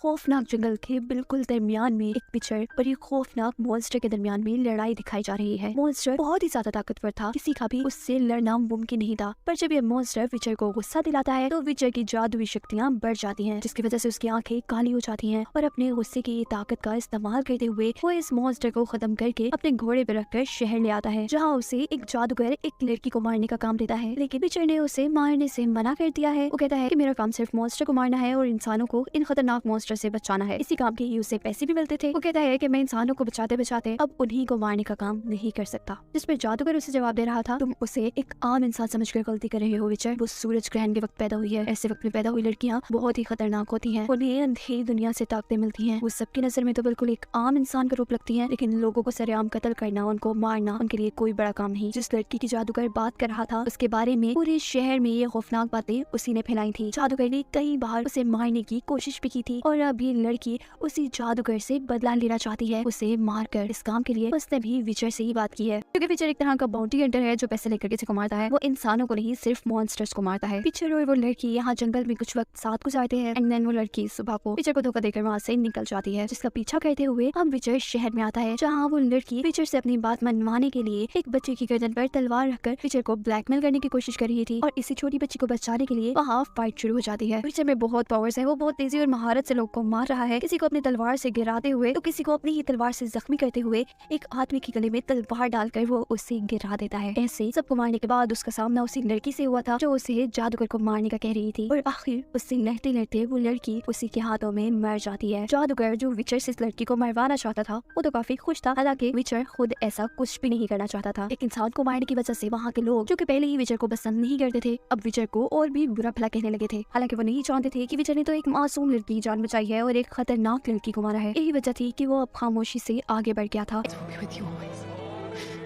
खौफनाक जंगल के बिल्कुल दरमियान में एक विचर और एक खौफनाक मॉन्स्टर के दरमियान में लड़ाई दिखाई जा रही है। मॉन्स्टर बहुत ही ज्यादा ताकतवर था, किसी का भी उससे लड़ना मुमकिन नहीं था। पर जब ये मॉन्स्टर विचर को गुस्सा दिलाता है तो विचर की जादुई शक्तियाँ बढ़ जाती हैं, जिसकी वजह से उसकी आंखें काली हो जाती हैं और अपने गुस्से की ताकत का इस्तेमाल करते हुए वो इस मॉन्स्टर को खत्म करके अपने घोड़े पर रखकर शहर ले आता है, जहाँ उसे एक जादूगर एक लड़की को मारने का काम देता है। लेकिन विचर ने उसे मारने से मना कर दिया है। वो कहता है कि मेरा काम सिर्फ मॉन्स्टर को मारना है और इंसानों को इन खतरनाक मॉन्स्टर से बचाना है। इसी काम के ही उसे पैसे भी मिलते थे। वो कहता है कि मैं इंसानों को बचाते बचाते अब उन्हीं को मारने का काम नहीं कर सकता। जिस पर जादूगर उसे जवाब दे रहा था, तुम उसे एक आम इंसान समझकर गलती कर रहे हो विचर। वो सूरज ग्रहण के वक्त पैदा हुई है। ऐसे वक्त में पैदा हुई लड़कियां बहुत ही खतरनाक होती हैं। उन्हें अंधेरी दुनिया से ताकतें मिलती हैं। वो सबकी नजर में तो बिल्कुल एक आम इंसान का रूप लगती है, लेकिन लोगों को सरेआम कत्ल करना, उनको मारना उनके लिए कोई बड़ा काम नहीं। जिस लड़की की जादूगर बात कर रहा था उसके बारे में पूरे शहर में ये खौफनाक बातें उसी ने फैलाई थी। जादूगर ने कई बार उसे मारने की कोशिश भी की थी और अब ये लड़की उसी जादूगर से बदला लेना चाहती है, उसे मारकर। इस काम के लिए उसने भी विचर से ही बात की है, क्योंकि विचर एक तरह का बाउंटी हंटर है जो पैसे लेकर किसी को मारता है। वो इंसानों को नहीं, सिर्फ मॉन्स्टर्स को मारता है। विचर और वो लड़की यहाँ जंगल में कुछ वक्त साथ गुजारते हैं एंड देन वो लड़की सुबह को विचर को धोखा देकर वहाँ से निकल जाती है, जिसका पीछा करते हुए अब विचर शहर में आता है, जहाँ वो लड़की विचर से अपनी बात मनवाने के लिए एक बच्चे की गर्दन पर तलवार रखकर विचर को ब्लैकमेल करने की कोशिश कर रही थी। और इसी छोटी बच्ची को बचाने के लिए वहाँ फाइट शुरू हो जाती है। विचर में बहुत पावर्स है, वो बहुत तेजी और महारत से लोग को मार रहा है, किसी को अपनी तलवार से गिराते हुए तो किसी को अपनी ही तलवार से जख्मी करते हुए एक आदमी के गले में तलवार डालकर वो उसे गिरा देता है। ऐसे सबको मारने के बाद उसका सामना उसी लड़की से हुआ था जो उसे जादूगर को मारने का कह रही थी, और आखिर उससे लड़ते लड़ते वो लड़की उसी के हाथों में मर जाती है। जादूगर जो विचर से इस लड़की को मरवाना चाहता था वो तो काफी खुश था, हालांकि विचर खुद ऐसा कुछ भी नहीं करना चाहता था। एक इंसान को मारने की वजह से वहाँ के लोग जो कि पहले ही विचर को पसंद नहीं करते थे, अब विचर को और भी बुरा भला कहने लगे थे। हालांकि वो नहीं चाहते थे कि विचर ने तो एक मासूम लड़की की जान बचाई है और एक खतरनाक लड़की को मारा है। यही वजह थी कि वो अब खामोशी से आगे बढ़ गया था।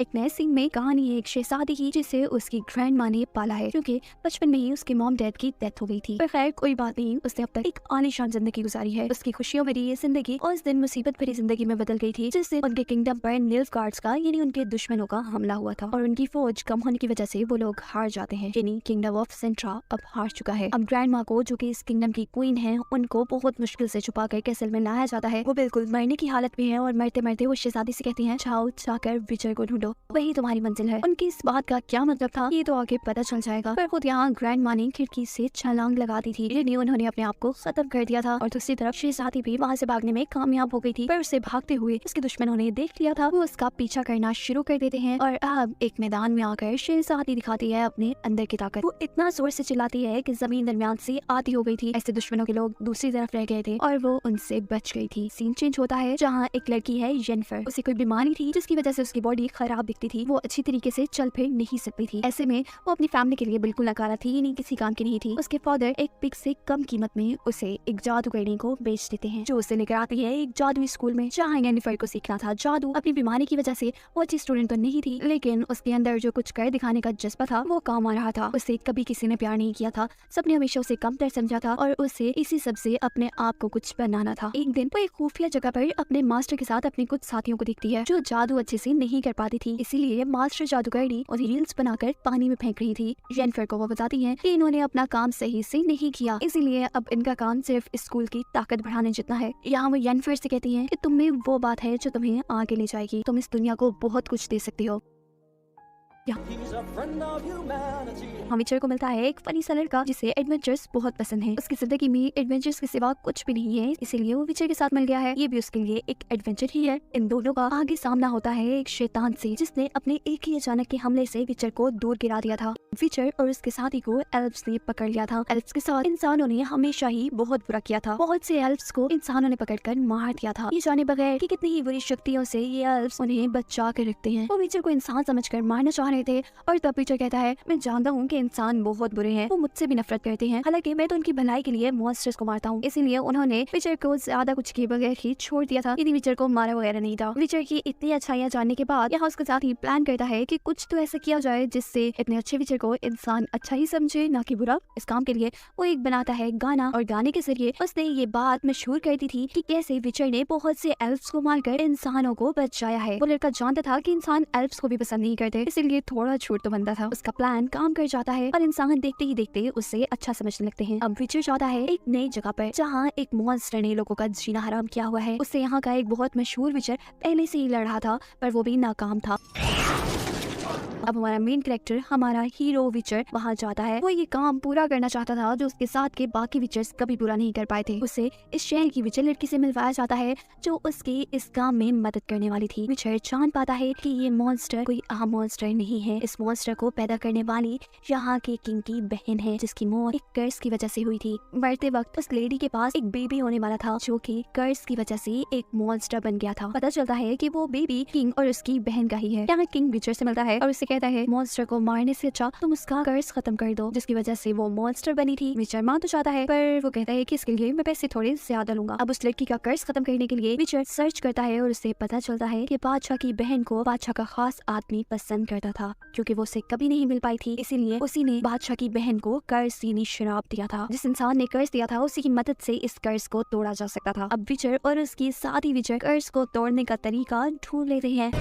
एक नए सीन में कहानी है एक शहजादी की जिसे उसकी ग्रैंड माँ ने पाला है, क्योंकि बचपन में ही उसके मॉम डैड की डेथ हो गई थी। पर खैर कोई बात नहीं, उसने अब तक एक आलीशान जिंदगी गुजारी है। उसकी खुशियों भरी ये जिंदगी उस दिन मुसीबत भरी जिंदगी में बदल गई थी, जिस दिन उनके किंगडम पर निल्फगार्ड्स का यानी उनके दुश्मनों का हमला हुआ था और उनकी फौज कम होने की वजह से वो लोग हार जाते हैं। यानी किंगडम ऑफ सेंट्रा अब हार चुका है। अब ग्रैंड माँ को, जो कि इस किंगडम की क्वीन है, उनको बहुत मुश्किल से छुपा कर कैसल में लाया जाता है। वो बिल्कुल मरने की हालत में है और मरते मरते वो शहजादी से कहती है, जाओ जाकर विचर को ढूंढो, वही तुम्हारी मंजिल है। उनकी इस बात का क्या मतलब था ये तो आगे पता चल जाएगा। पर खुद यहाँ ग्रैंड माँ ने खिड़की से छलांग लगा दी थी, यानी उन्होंने अपने आप को खत्म कर दिया था। और दूसरी तरफ शहजादी भी वहाँ से भागने में कामयाब हो गई थी, पर उसे भागते हुए उसके दुश्मनों ने देख लिया था। वो उसका पीछा करना शुरू कर देते हैं और अब एक मैदान में आकर शहजादी दिखाती है अपने अंदर की ताकत। वो इतना जोर से चिल्लाती है कि जमीन दरमियान से आती हो गई थी। ऐसे दुश्मनों के लोग दूसरी तरफ रह गए थे और वो उनसे बच गई थी। सीन चेंज होता है जहाँ एक लड़की है येनिफर, उसे कोई बीमारी थी जिसकी वजह से उसकी बॉडी खराब दिखती थी, वो अच्छी तरीके से चल फिर नहीं सकती थी। ऐसे में वो अपनी फैमिली के लिए बिल्कुल नकारा थी, यानी किसी काम की नहीं थी। उसके फादर एक पिग से कम कीमत में उसे एक जादूगरनी को बेच देते हैं, जो उसे लेकर आती है एक जादुई स्कूल में, जहाँ येनिफर को सीखना था जादू। अपनी बीमारी की वजह से वो अच्छी स्टूडेंट तो नहीं थी, लेकिन उसके अंदर जो कुछ कर दिखाने का जज्बा था वो काम आ रहा था। उसे कभी किसी ने प्यार नहीं किया था, सबने हमेशा उसे कमतर समझा था और उसे इसी सब से अपने आप को कुछ बनाना था। एक दिन वो एक खुफिया जगह पर अपने मास्टर के साथ अपने कुछ साथियों को देखती है जो जादू अच्छे से नहीं कर पाती थी, इसीलिए मास्टर जादूगरनी और रील्स बनाकर पानी में फेंक रही थी। येनिफर को वो बताती है कि इन्होंने अपना काम सही से नहीं किया, इसीलिए अब इनका काम सिर्फ स्कूल की ताकत बढ़ाने जितना है। यहाँ वो येनिफर से कहती है कि तुम में वो बात है जो तुम्हें आगे ले जाएगी, तुम इस दुनिया को बहुत कुछ दे सकती हो। विचर को मिलता है एक फनी सा लड़का जिसे एडवेंचर्स बहुत पसंद है। उसकी जिंदगी में एडवेंचर्स के सिवा कुछ भी नहीं है, इसीलिए वो विचर के साथ मिल गया है। ये भी उसके लिए एक एडवेंचर ही है। इन दोनों का आगे सामना होता है एक शैतान से, जिसने अपने एक ही अचानक के हमले से विचर को दूर गिरा दिया था। विचर और उसके साथी को एल्फ्स ने पकड़ लिया था। एल्फ्स के साथ इंसानों ने हमेशा ही बहुत बुरा किया था। बहुत से एल्फ्स को इंसानों ने पकड़कर मार दिया था, ये जाने बगैर कि कितनी ही बुरी शक्तियों से ये एल्फ्स उन्हें बचा कर रखते हैं। वो विचर को इंसान समझकर मारना चाह रहे थे और तब विचर कहता है, मैं जानता हूँ कि इंसान बहुत बुरे हैं, वो मुझसे भी नफरत करते हैं, हालांकि मैं तो उनकी भलाई के लिए मॉन्स्टर्स को मारता हूँ। इसीलिए उन्होंने विचर को ज्यादा कुछ किए बगैर ही छोड़ दिया था, यदि विचर को मारा वगैरह नहीं था। विचर की इतनी अच्छाइयाँ जानने के बाद यहाँ उसके साथ ही प्लान करता है कि कुछ तो ऐसा किया जाए जिससे इतने अच्छे विचर को इंसान अच्छा ही समझे, ना कि बुरा। इस काम के लिए वो एक बनाता है गाना, और गाने के जरिए उसने ये बात मशहूर कर दी थी कि कैसे विचर ने बहुत से एल्फ्स को मारकर इंसानों को बचाया है। वो लड़का जानता था कि इंसान एल्फ्स को भी पसंद नहीं करते, इसीलिए थोड़ा छूट तो बनता था। उसका प्लान काम कर जाता है और इंसान देखते ही देखते उसे अच्छा समझने लगते हैं। अब विचर जाता है एक नई जगह पर जहाँ एक मॉन्स्टर ने लोगों का जीना हराम किया हुआ है। उससे यहाँ का एक बहुत मशहूर विचर पहले से ही लड़ रहा था, पर वो भी नाकाम था। अब हमारा मेन कैरेक्टर, हमारा हीरो विचर वहाँ जाता है। वो ये काम पूरा करना चाहता था जो उसके साथ के बाकी विचर्स कभी पूरा नहीं कर पाए थे। उसे इस शहर की विचर लड़की से मिलवाया जाता है जो उसके इस काम में मदद करने वाली थी। विचर जान पाता है कि ये मॉन्स्टर कोई आम मॉन्स्टर नहीं है। इस मॉन्स्टर को पैदा करने वाली यहाँ के किंग की बहन है, जिसकी मौत एक कर्ज की वजह से हुई थी। मरते वक्त उस लेडी के पास एक बेबी होने वाला था जो कि कर्ज की वजह से एक मॉन्स्टर बन गया था। पता चलता है कि वो बेबी किंग और उसकी बहन का ही है। यहाँ किंग विचर से मिलता है और उससे कहता है मॉन्स्टर को मारने से अच्छा तुम उसका कर्ज खत्म कर दो, जिसकी वजह से वो मॉन्स्टर बनी थी। विचर मान तो चाहता है, पर वो कहता है कि इसके लिए मैं पैसे थोड़े ज्यादा लूंगा। अब उस लड़की का कर्ज खत्म करने के लिए विचर सर्च करता है और उससे पता चलता है कि बादशाह की बहन को बादशाह का खास आदमी पसंद करता था। क्योंकि वो उसे कभी नहीं मिल पाई थी, इसीलिए उसी ने बादशाह की बहन को कर्ज देनी श्राप दिया था। जिस इंसान ने कर्ज दिया था उसी की मदद से इस कर्ज को तोड़ा जा सकता था। अब विचर और उसकी साथी विचर कर्ज को तोड़ने का तरीका ढूंढ लेते हैं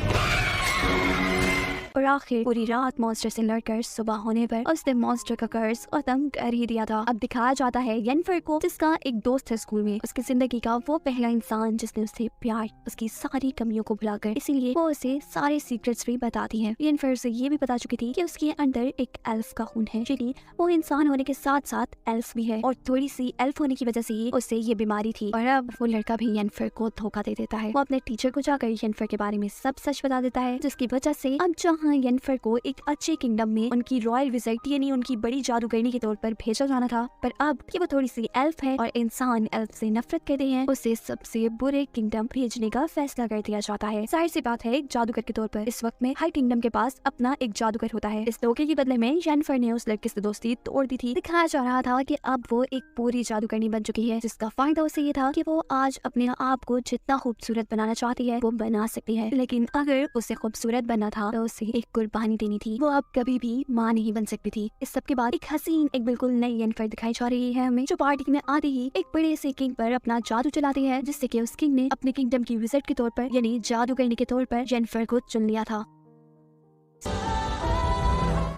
और आखिर पूरी रात मॉन्स्टर से लड़कर सुबह होने पर उसने मॉन्स्टर का कर्ज खत्म कर ही दिया था। अब दिखाया जाता है येनफर को, जिसका एक दोस्त है स्कूल में, उसकी जिंदगी का वो पहला इंसान जिसने उससे प्यार, उसकी सारी कमियों को भुलाकर, इसीलिए वो उसे सारे सीक्रेट्स भी बताती है। येनफर से ये भी पता चुकी थी कि उसके अंदर एक एल्फ का खून है, यानी वो इंसान होने के साथ साथ एल्फ भी है और थोड़ी सी एल्फ होने की वजह से ही उसे ये बीमारी थी। और अब वो लड़का भी येनफर को धोखा दे देता है। वो अपने टीचर को जाकर येनफर के बारे में सब सच बता देता है, जिसकी वजह से अब जहाँ येनफर को एक अच्छे किंगडम में उनकी रॉयल विजिट यानी उनकी बड़ी जादूगरनी के तौर पर भेजा जाना था, पर अब कि वो थोड़ी सी एल्फ है और इंसान एल्फ से नफरत करते हैं, उसे सबसे बुरे किंगडम भेजने का फैसला कर दिया जाता है। जाहिर सी बात है, एक जादूगर के तौर पर इस वक्त में हर किंगडम के पास अपना एक जादूगर होता है। इस धोखे के बदले में येनफर ने उस लड़के से दोस्ती तोड़ दी थी। दिखाया जा रहा था कि अब वो एक पूरी जादूगरनी बन चुकी है, जिसका फायदा उसे ये था कि वो आज अपने आप को जितना खूबसूरत बनाना चाहती है वो बना सकती है, लेकिन अगर उसे खूबसूरत बनना था तो उसे एक कुर्बानी देनी थी। वो अब कभी भी माँ नहीं बन सकती थी। इस सब के बाद एक हसीन, एक बिल्कुल नई येनफर दिखाई जा रही है हमें, जो पार्टी में आते ही एक बड़े से किंग पर अपना जादू चलाती है, जिससे कि उस किंग ने अपने किंगडम की विजिट के तौर पर यानी जादूगरनी के तौर पर येनफर को चुन लिया था।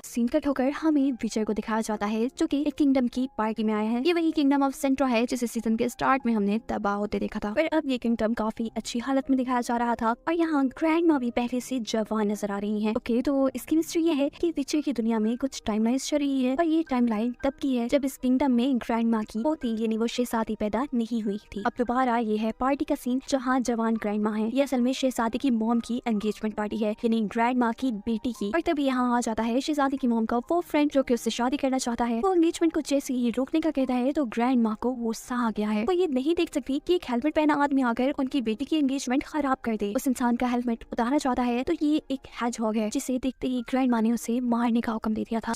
सीन कट होकर हमें विचर को दिखाया जाता है जो कि एक किंगडम की पार्टी में आया है। ये वही किंगडम ऑफ सेंट्रा है जिसे सीजन के स्टार्ट में हमने तबाह होते देखा था, पर अब ये किंगडम काफी अच्छी हालत में दिखाया जा रहा था और यहाँ ग्रैंड माँ भी पहले से जवान नजर आ रही है। ओके, तो इसकी मिस्ट्री ये है कि विचर की दुनिया में कुछ टाइमलाइन चल रही है और ये टाइमलाइन तब की है जब इस किंगडम में ग्रैंड माँ की पोती यानी वो शहजादी पैदा नहीं हुई थी। अब दोबारा ये है पार्टी का सीन जहाँ जवान ग्रैंड माँ है। ये असल में शहजादी की मॉम की एंगेजमेंट पार्टी है, यानी ग्रैंड माँ की बेटी की। और तब यहाँ आ जाता है शहजादी की मॉम का वो फ्रेंड जो कि उससे शादी करना चाहता है। वो एंगेजमेंट को जैसे ही रोकने का कहता है तो ग्रैंड माँ को गुस्सा आ गया है। वो ये नहीं देख सकती कि एक हेलमेट पहना आदमी आकर उनकी बेटी की एंगेजमेंट खराब कर दे। उस इंसान का हेलमेट उतारना चाहता है तो ये एक हेजहॉग है, जिसे देखते ही ग्रैंड माँ ने उसे मारने का हुक्म दे दिया था।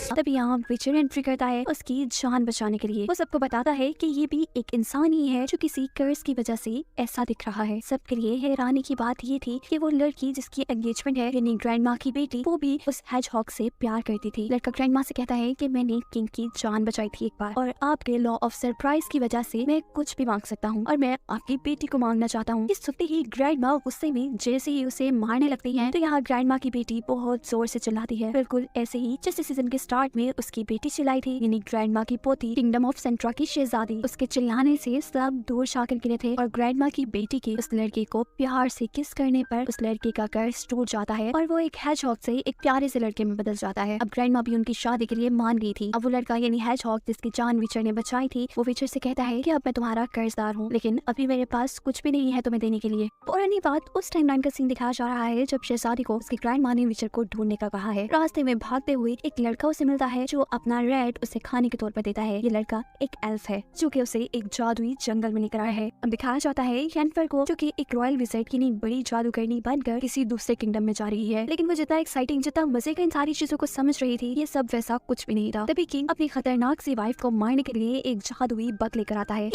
तभी यहाँ विचर एंट्री करता है उसकी जान बचाने के लिए। वो सबको बताता है कि ये भी एक इंसान ही है जो किसी कर्ज की वजह से ऐसा दिख रहा है। सबके लिए हैरानी की बात ये थी कि वो लड़की जिसकी एंगेजमेंट है यानी ग्रैंड माँ की बेटी, वो भी उस हेजहॉग से प्यार करती थी। लड़का ग्रैंड माँ से कहता है कि मैंने किंग की जान बचाई थी एक बार और आपके लॉ ऑफ सरप्राइज की वजह से मैं कुछ भी मांग सकता हूँ और मैं आपकी बेटी को मांगना चाहता हूँ। इस सुनते ही ग्रैंड माँ गुस्से में जैसे ही उसे मारने लगती है तो यहाँ ग्रैंड माँ की बेटी बहुत जोर से चिल्लाती है, बिल्कुल ऐसे ही जैसे सीजन के स्टार्ट में उसकी बेटी चिल्लाई थी, यानी ग्रैंड माँ की पोती किंगडम ऑफ सेंट्रा की शहजादी। उसके चिल्लाने से सब दूर जाकर गिरे थे और ग्रैंड माँ की बेटी के उस लड़के को प्यार से किस करने पर उस लड़के का कर्ज टूट जाता है और वो एक हेजहॉग से एक प्यारे से लड़के में बदल जाता है। अब ग्रैंड माँ भी उनकी शादी के लिए मान गई थी। अब वो लड़का यानी हेजहॉग जिसकी जान विचर ने बचाई थी, वो विचर से कहता है कि अब मैं तुम्हारा कर्जदार हूँ, लेकिन अभी मेरे पास कुछ भी नहीं है तुम्हें देने के लिए। पुरानी बात उस टाइमलाइन का सीन दिखाया जा रहा है जब शहजादी को उसकी ग्रैंड माँ ने विचर को ढूंढने का कहा है। रास्ते में भागते हुए एक लड़का उसे मिलता है जो अपना रेड उसे खाने के तौर पर देता है। ये लड़का एक एल्फ है जो कि उसे एक जादुई जंगल में लेकर आया है। अब दिखाया जाता है येनफर को जो कि एक रॉयल विजिट की बड़ी जादूगरनी बनकर किसी दूसरे किंगडम में जा रही है, लेकिन वो जितना एक्साइटिंग, जितना मजे का इन सारी चीजों को समझ रही थी, ये सब वैसा कुछ भी नहीं था। तभी किंग अपनी खतरनाक सी वाइफ को मारने के लिए एक जादुई बग लेकर आता है।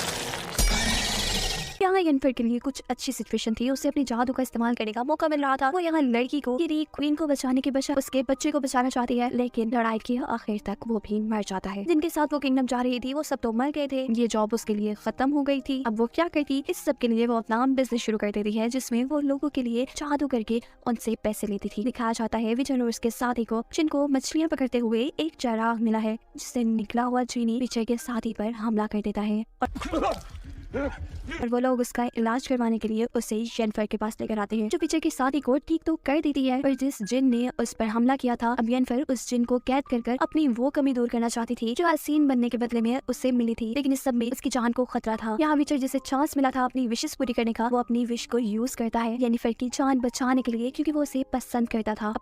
यहाँ येनफर के लिए कुछ अच्छी सिचुएशन थी, उसे अपने जादू का इस्तेमाल करने का मौका मिल रहा था। वो यहाँ लड़की को क्वीन को बचाने के बजाय उसके बच्चे को बचाना चाहती है, लेकिन लड़ाई के आखिर तक वो भी मर जाता है। जिनके साथ वो किंगडम जा रही थी वो सब तो मर गए थे, ये जॉब उसके लिए खत्म हो गई थी। अब वो क्या करती, इस सब के लिए वो अपना बिजनेस शुरू कर देती है, जिसमें वो लोगों के लिए जादू करके उनसे पैसे लेती थी। दिखाया जाता है विचर और उसके साथी को, जिनको मछलियां पकड़ते हुए एक चराग मिला है, जिससे निकला हुआ जीनी विचर के साथी पर हमला कर देता है और वो लोग उसका इलाज करवाने के लिए उसे येनफर के पास लेकर आते हैं, जो विचर की शादी को ठीक तो कर देती है। और जिस जिन ने उस पर हमला किया था, अब येनफर उस जिन को कैद कर अपनी वो कमी दूर करना चाहती थी जो हसीन बनने के बदले में उससे मिली थी, लेकिन इस सब में उसकी जान को खतरा था। यहाँ विचर जिसे चांस मिला था अपनी विशेष पूरी करने का, वो अपनी विश को यूज करता है येनफर की जान बचाने के लिए, क्योंकि वो उसे पसंद करता था।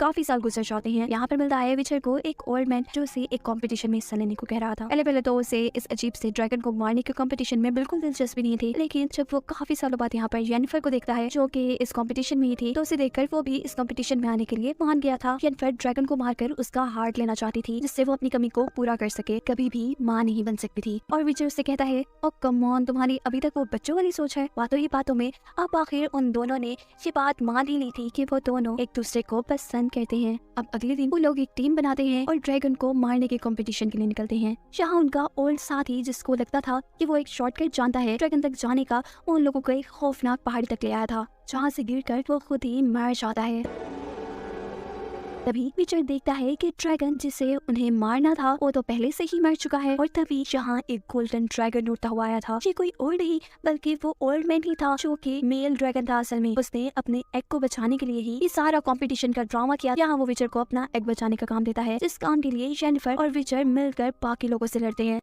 काफी साल गुजर जाते हैं। यहाँ पर मिलता है विचर को एक ओल्ड मैन, जो उसे एक कंपटीशन में हिस्सा लेने को कह रहा था। पहले तो उसे इस अजीब से ड्रैगन को मारने के कंपटीशन में बिल्कुल दिलचस्पी नहीं थी, लेकिन जब वो काफी सालों बाद यहाँ पर येनफर को देखता है, जो कि इस कंपटीशन में ही थी, तो उसे देखकर वो भी इस कंपटीशन में आने के लिए मान गया था। येनफर ड्रैगन को मारकर उसका हार्ट लेना चाहती थी, जिससे वो अपनी कमी को पूरा कर सके, कभी भी माँ नहीं बन सकती थी। और विचर उससे कहता है, ओ कम ऑन, तुम्हारी अभी तक वो बच्चों वाली सोच है। बातों ही बातों में अब आखिर उन दोनों ने ये बात मान ही ली थी कि वो दोनों एक दूसरे को पसंद करते हैं। अब अगले दिन वो लोग एक टीम बनाते हैं और ड्रैगन को मारने के कंपटीशन के लिए निकलते हैं। जहाँ उनका ओल्ड साथी, जिसको लगता था कि वो एक शॉर्टकट जानता है ड्रैगन तक जाने का, उन लोगों को एक खौफनाक पहाड़ी तक ले आया था, जहाँ से गिरकर वो खुद ही मर जाता है। तभी विचर देखता है कि ड्रैगन जिसे उन्हें मारना था वो तो पहले से ही मर चुका है। और तभी जहाँ एक गोल्डन ड्रैगन उड़ता हुआ आया था, ये कोई और नहीं बल्कि वो ओल्ड मैन ही था, जो कि मेल ड्रैगन था। असल में उसने अपने एग को बचाने के लिए ही ये सारा कंपटीशन का ड्रामा किया। यहाँ वो विचर को अपना एग बचाने का काम देता है, जिस काम के लिए येनफर और विचर मिलकर बाकी लोगों से लड़ते हैं।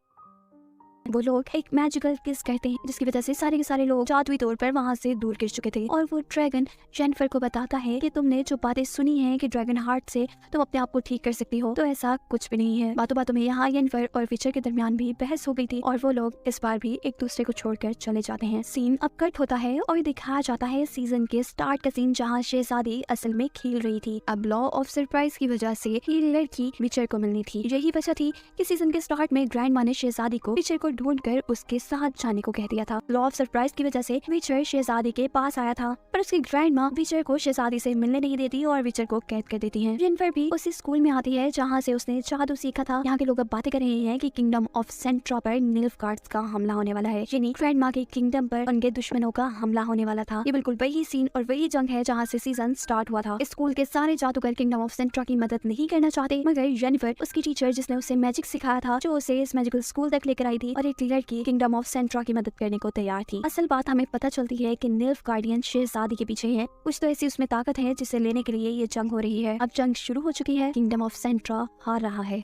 वो लोग एक मैजिकल किस करते हैं, जिसकी वजह से सारे के सारे लोग जादुई तौर पर वहाँ से दूर गिर चुके थे। और वो ड्रैगन येनफर को बताता है कि तुमने जो बातें सुनी हैं कि ड्रैगन हार्ट से तुम अपने आप को ठीक कर सकती हो, तो ऐसा कुछ भी नहीं है। बातों बातों में यहाँ येनफर और विचर के दरमियान भी बहस हो गई थी और वो लोग इस बार भी एक दूसरे को छोड़कर चले जाते हैं। सीन अब कट होता है और दिखाया जाता है सीजन के स्टार्ट का सीन, जहाँ शहजादी असल में खेल रही थी। अब लॉ ऑफ सरप्राइज की वजह से ये लड़की विचर को मिलनी थी। यही वजह थी कि सीजन के स्टार्ट में ग्रैंड माँ ने शहजादी को विचर को ढूंढकर उसके साथ जाने को कह दिया था। लॉ ऑफ सरप्राइज की वजह से विचर शहजादी के पास आया था, पर उसकी ग्रैंड माँ विचर को शहजादी से मिलने नहीं देती और विचर को कैद कर देती है। येनफर भी उसी स्कूल में आती है जहाँ से उसने जादू सीखा था। यहाँ के लोग अब बातें कर रहे हैं कि किंगडम ऑफ सेंट्रा पर निल्फगार्ड्स का हमला होने वाला है, यानी ग्रैंड माँ के किंगडम पर उनके दुश्मनों का हमला होने वाला था। ये बिल्कुल वही सीन और वही जंग है जहाँ से सीजन स्टार्ट हुआ था। स्कूल के सारे जादूगर किंगडम ऑफ सेंट्रा की मदद नहीं करना चाहते, मगर येनफर, उसकी टीचर जिसने उसे मैजिक सिखाया था, जो उसे इस मैजिकल स्कूल तक लेकर आई थी, और एक लड़की किंगडम ऑफ सेंट्रा की मदद करने को तैयार थी। असल बात हमें पता चलती है कि निल्फगार्डियन शहजादी के पीछे है। कुछ तो ऐसी उसमें ताकत है जिसे लेने के लिए ये जंग हो रही है। अब जंग शुरू हो चुकी है, किंगडम ऑफ सेंट्रा हार रहा है।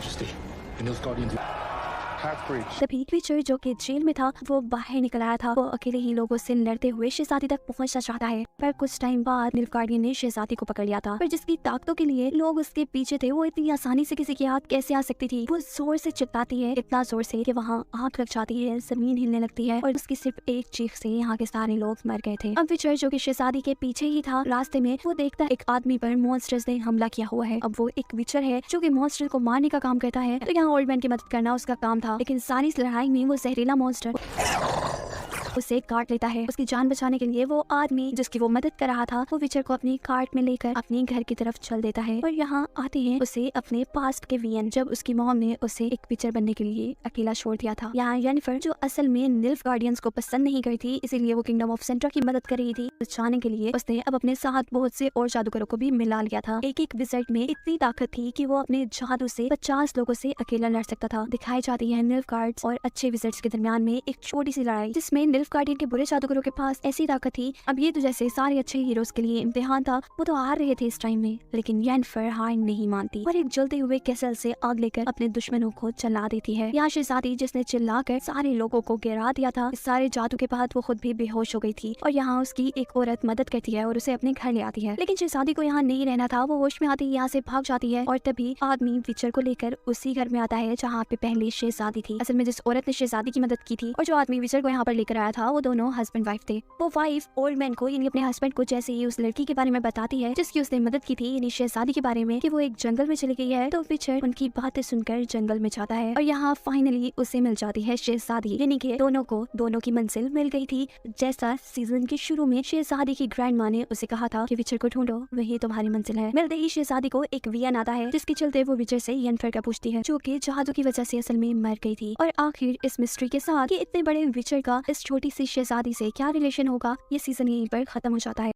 तभी विचर, जो कि जेल में था, वो बाहर निकल आया था। वो अकेले ही लोगों से लड़ते हुए शहजादी तक पहुंचना चाहता है, पर कुछ टाइम बाद निल्फगार्डियन ने शहजादी को पकड़ लिया था। पर जिसकी ताकतों के लिए लोग उसके पीछे थे, वो इतनी आसानी से किसी की हाथ कैसे आ सकती थी। वो जोर से चिल्लाती है, इतना जोर से कि वहाँ आग लग जाती है, जमीन हिलने लगती है, और उसकी सिर्फ एक चीख से यहाँ के सारे लोग मर गए थे। अब विचर, जो कि शहजादी के पीछे ही था, रास्ते में वो देखता है एक आदमी पर मॉन्स्टर्स ने हमला किया हुआ है। अब वो एक विचर है जो कि मॉन्स्टर को मारने का काम करता है, तो यहाँ ओल्ड मैन की मदद करना उसका काम था। लेकिन सारी इस लड़ाई में वो जहरीला मॉन्स्टर उसे काट लेता है। उसकी जान बचाने के लिए वो आदमी जिसकी वो मदद कर रहा था, वो विचर को अपनी कार्ट में लेकर अपने घर की तरफ चल देता है। और यहाँ आते हैं उसे अपने पास्ट के वीएन, जब उसकी मॉम ने उसे एक विचर बनने के लिए अकेला छोड़ दिया था। यहाँ येनफर, जो असल में निल्फगार्डियंस को पसंद नहीं करती, इसीलिए वो किंगडम ऑफ सेंट्रा की मदद कर रही थी, बचाने के लिए उसने अब अपने साथ बहुत से और जादूगरों को भी मिला लिया था। एक एक विजर्ड में इतनी ताकत थी कि वो अपने जादू से 50 लोगों से अकेला लड़ सकता था। दिखाई जाती है निल्फगार्ड्स और अच्छे विजर्ड्स के दरमियान में एक छोटी सी लड़ाई, जिसमें निल्फगार्डियन के बुरे जादूगरों के पास ऐसी ताकत थी। अब ये तो जैसे सारे अच्छे हीरोज के लिए इम्तिहान था, वो तो हार रहे थे इस टाइम में, लेकिन येनफर हार नहीं मानती और एक जलते हुए कैसल से आग लेकर अपने दुश्मनों को जला देती है। यहाँ शहजादी, जिसने चिल्लाकर सारे लोगों को गिरा दिया था, इस सारे जादू के बाद वो खुद भी बेहोश हो गई थी। और यहाँ उसकी एक औरत मदद करती है और उसे अपने घर ले आती है, लेकिन शहजादी को यहाँ नहीं रहना था। वो होश में आती यहाँ से भाग जाती है और तभी आदमी विचर को लेकर उसी घर में आता है जहाँ पे पहले शहजादी थी। असल में जिस औरत ने शहजादी की मदद की थी और जो आदमी विचर को यहाँ पर लेकर आया था वो दोनों हस्बैंड वाइफ थे। वो वाइफ ओल्ड मैन को यानी अपने हस्बैंड को जैसे ही उस लड़की के बारे में बताती है जिसकी उसने मदद की थी यानी शहजादी के बारे में कि वो एक जंगल में चली गई है, तो विचर उनकी बातें सुनकर जंगल में जाता है और यहाँ फाइनली उसे मिल जाती है शहजादी, यानी कि दोनों की मंजिल मिल गई थी। जैसा सीजन के शुरू में शहजादी की ग्रैंड माँ ने उसे कहा था कि विचर को ढूंढो, वही तुम्हारी मंजिल है। मिलते ही शहजादी को एक वियन आता है जिसके चलते वो विचर से यनफर का पूछती है जो कि जादू की वजह से असल में मर गई थी। और आखिर इस मिस्ट्री के साथ कि इतने बड़े विचर का इस छोटी सी शहजादी से क्या रिलेशन होगा, ये सीजन यहीं पर खत्म हो जाता है।